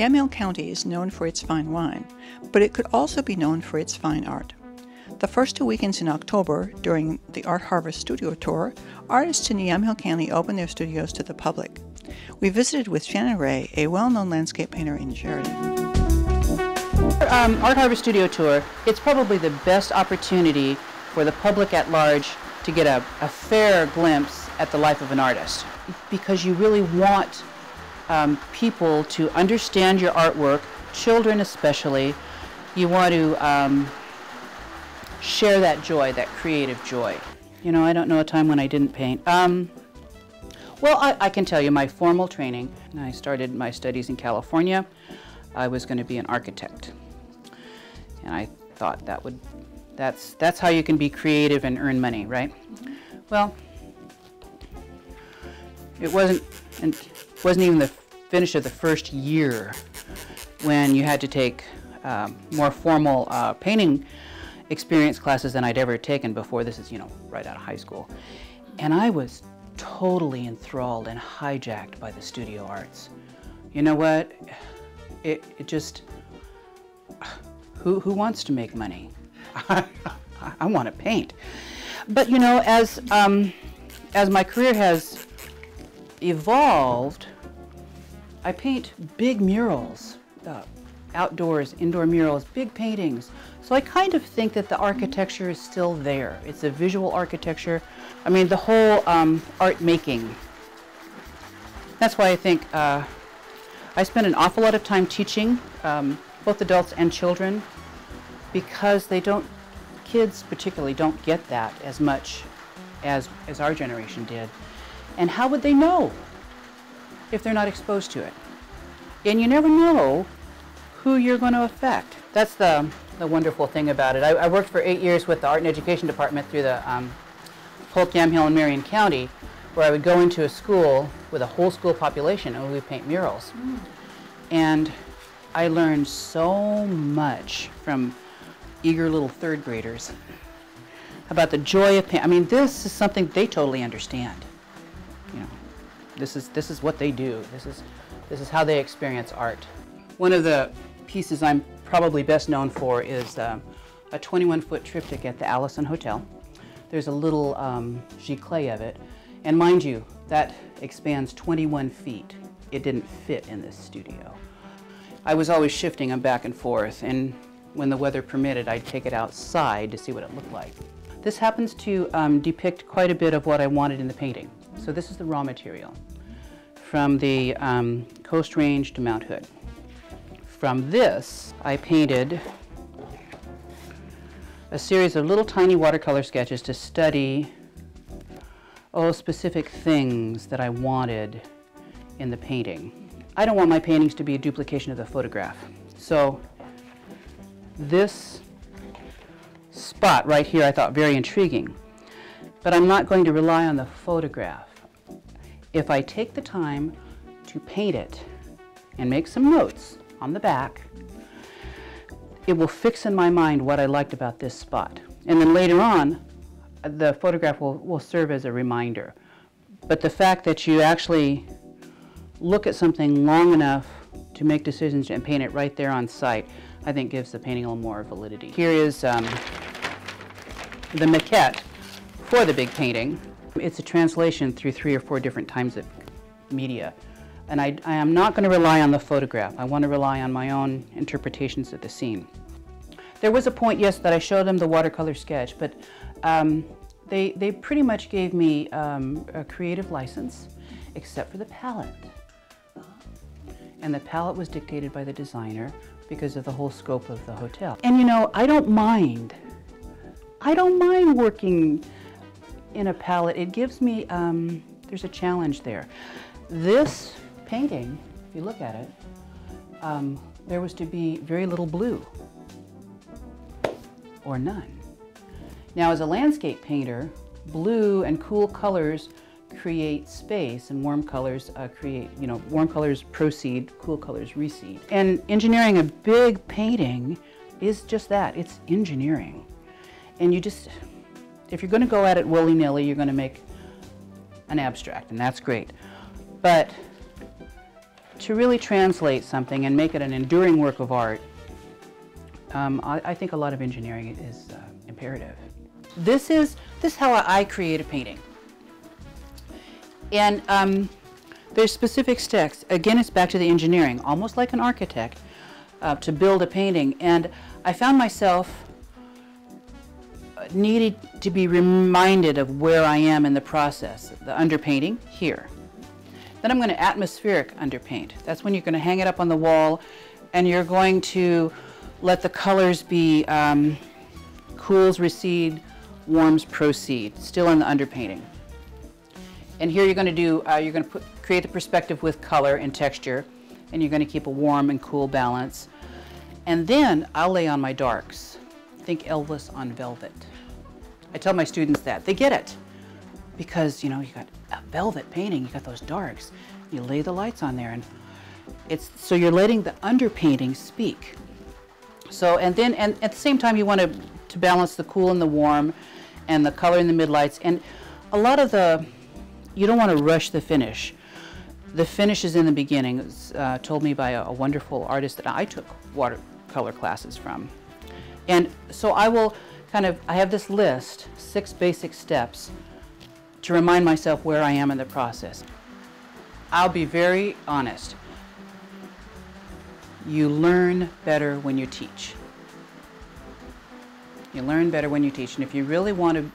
Yamhill County is known for its fine wine, but it could also be known for its fine art. The first 2 weekends in October, during the Art Harvest Studio Tour, artists in Yamhill County opened their studios to the public. We visited with Shannon, a well-known landscape painter in Sheridan. Art Harvest Studio Tour, it's probably the best opportunity for the public at large to get a fair glimpse at the life of an artist, because you really want people to understand your artwork, children especially. You want to share that joy, that creative joy. You know, I don't know a time when I didn't paint. Well, I can tell you my formal training. I started my studies in California. I was going to be an architect. And I thought that's how you can be creative and earn money, right? Mm-hmm. Well, it wasn't even the finish of the first year when you had to take more formal painting experience classes than I'd ever taken before. This is, you know, right out of high school. And I was totally enthralled and hijacked by the studio arts. You know what? It just, who wants to make money? I want to paint. But you know, as my career has evolved, I paint big murals, outdoors, indoor murals, big paintings. So I kind of think that the architecture is still there. It's a visual architecture. I mean, the whole art making. That's why I think I spend an awful lot of time teaching both adults and children, because kids particularly don't get that as much as our generation did. And how would they know if they're not exposed to it? And you never know who you're going to affect. That's the wonderful thing about it. I worked for 8 years with the Art and Education Department through the Polk, Yamhill, and Marion County, where I would go into a school with a whole school population and we would paint murals. Mm. And I learned so much from eager little third graders about the joy of paint. I mean, this is something they totally understand. You know, this is what they do. This is how they experience art. One of the pieces I'm probably best known for is a 21-foot triptych at the Allison Hotel. There's a little giclée of it, and mind you, that expands 21 feet. It didn't fit in this studio. I was always shifting them back and forth, and when the weather permitted, I'd take it outside to see what it looked like. This happens to depict quite a bit of what I wanted in the painting. So this is the raw material from the Coast Range to Mount Hood. From this, I painted a series of little tiny watercolor sketches to study specific things that I wanted in the painting. I don't want my paintings to be a duplication of the photograph. So this spot right here I thought very intriguing, but I'm not going to rely on the photograph. If I take the time to paint it and make some notes on the back, it will fix in my mind what I liked about this spot. And then later on, the photograph will serve as a reminder. But the fact that you actually look at something long enough to make decisions and paint it right there on site, I think gives the painting a little more validity. Here is the maquette for the big painting. It's a translation through 3 or 4 different types of media. And I am not going to rely on the photograph. I want to rely on my own interpretations of the scene. There was a point, yes, that I showed them the watercolor sketch, but they pretty much gave me a creative license, except for the palette. And the palette was dictated by the designer because of the whole scope of the hotel. And you know, I don't mind working in a palette. It gives me, there's a challenge there. This painting, if you look at it, there was to be very little blue, or none. Now, as a landscape painter, blue and cool colors create space, and warm colors warm colors proceed, cool colors recede. And engineering a big painting is just that, it's engineering. And if you're going to go at it willy-nilly, you're going to make an abstract, and that's great. But to really translate something and make it an enduring work of art, I think a lot of engineering is imperative. This is how I create a painting. And there's specific steps. Again, it's back to the engineering, almost like an architect, to build a painting. And I found myself needed to be reminded of where I am in the process. The underpainting, here. Then I'm going to atmospheric underpaint. That's when you're going to hang it up on the wall and you're going to let the colors be cools recede, warms proceed, still in the underpainting. And here you're going to do, create the perspective with color and texture, and you're going to keep a warm and cool balance. And then I'll lay on my darks. Think Elvis on velvet. I tell my students that. They get it. Because, you know, you got a velvet painting, you got those darks. You lay the lights on there, and so you're letting the underpainting speak. So, and at the same time, you want to balance the cool and the warm, and the color in the mid-lights. And a lot of you don't want to rush the finish. The finish is in the beginning. It was told me by a wonderful artist that I took watercolor classes from. And so I have this list, 6 basic steps, to remind myself where I am in the process. I'll be very honest. You learn better when you teach. You learn better when you teach. And if you really want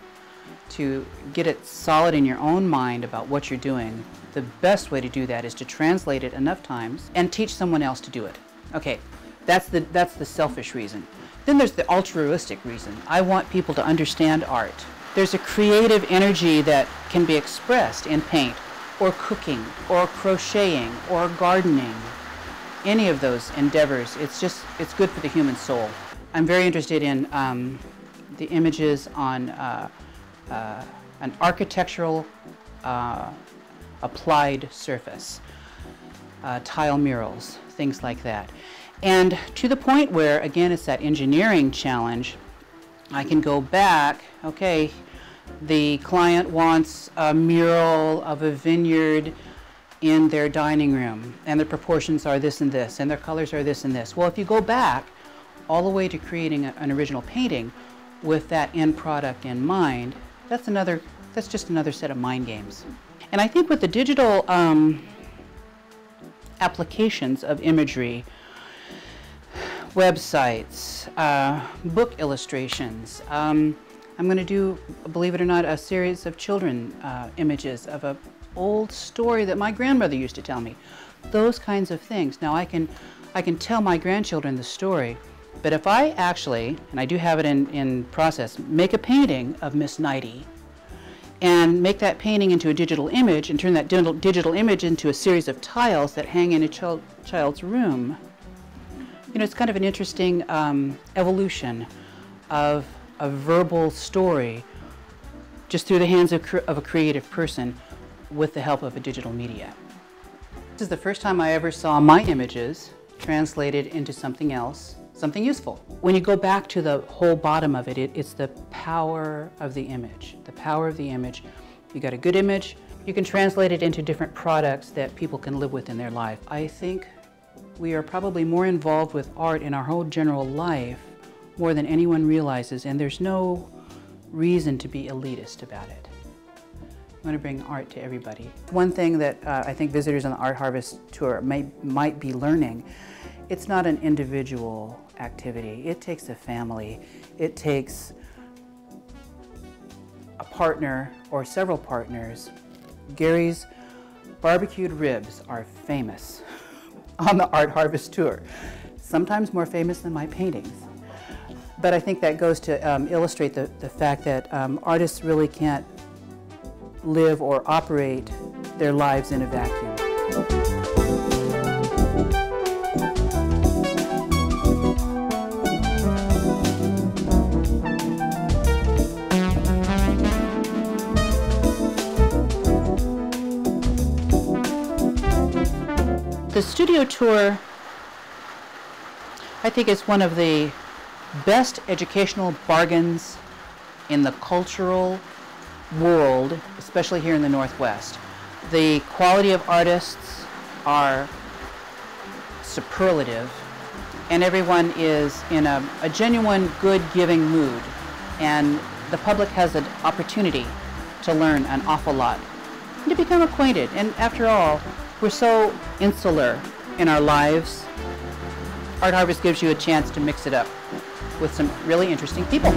to get it solid in your own mind about what you're doing, the best way to do that is to translate it enough times and teach someone else to do it. Okay, that's the selfish reason. Then there's the altruistic reason. I want people to understand art. There's a creative energy that can be expressed in paint, or cooking, or crocheting, or gardening. Any of those endeavors, it's good for the human soul. I'm very interested in the images on an architectural applied surface, tile murals, things like that. And to the point where, again, it's that engineering challenge, I can go back, okay, the client wants a mural of a vineyard in their dining room, and the proportions are this and this, and their colors are this and this. Well, if you go back all the way to creating an original painting with that end product in mind, that's just another set of mind games. And I think with the digital applications of imagery, websites, book illustrations, I'm going to do, believe it or not, a series of children images of an old story that my grandmother used to tell me. Those kinds of things. Now I can tell my grandchildren the story, but if I actually, and I do have it in process, make a painting of Miss Nighty and make that painting into a digital image and turn that digital image into a series of tiles that hang in a child's room, you know, it's kind of an interesting evolution of a verbal story just through the hands of a creative person with the help of a digital media. This is the first time I ever saw my images translated into something else, something useful. When you go back to the whole bottom of it, it's the power of the image. The power of the image. You got a good image, you can translate it into different products that people can live with in their life. I think we are probably more involved with art in our whole general life more than anyone realizes, and there's no reason to be elitist about it. I want to bring art to everybody. One thing that I think visitors on the Art Harvest Tour might be learning, it's not an individual activity. It takes a family. It takes a partner or several partners. Gary's barbecued ribs are famous on the Art Harvest Tour, sometimes more famous than my paintings. But I think that goes to illustrate the fact that artists really can't live or operate their lives in a vacuum. The studio tour, I think, is one of the best educational bargains in the cultural world, especially here in the Northwest. The quality of artists are superlative, and everyone is in a genuine, good, giving mood. And the public has an opportunity to learn an awful lot and to become acquainted. And after all, we're so insular in our lives. Art Harvest gives you a chance to mix it up with some really interesting people.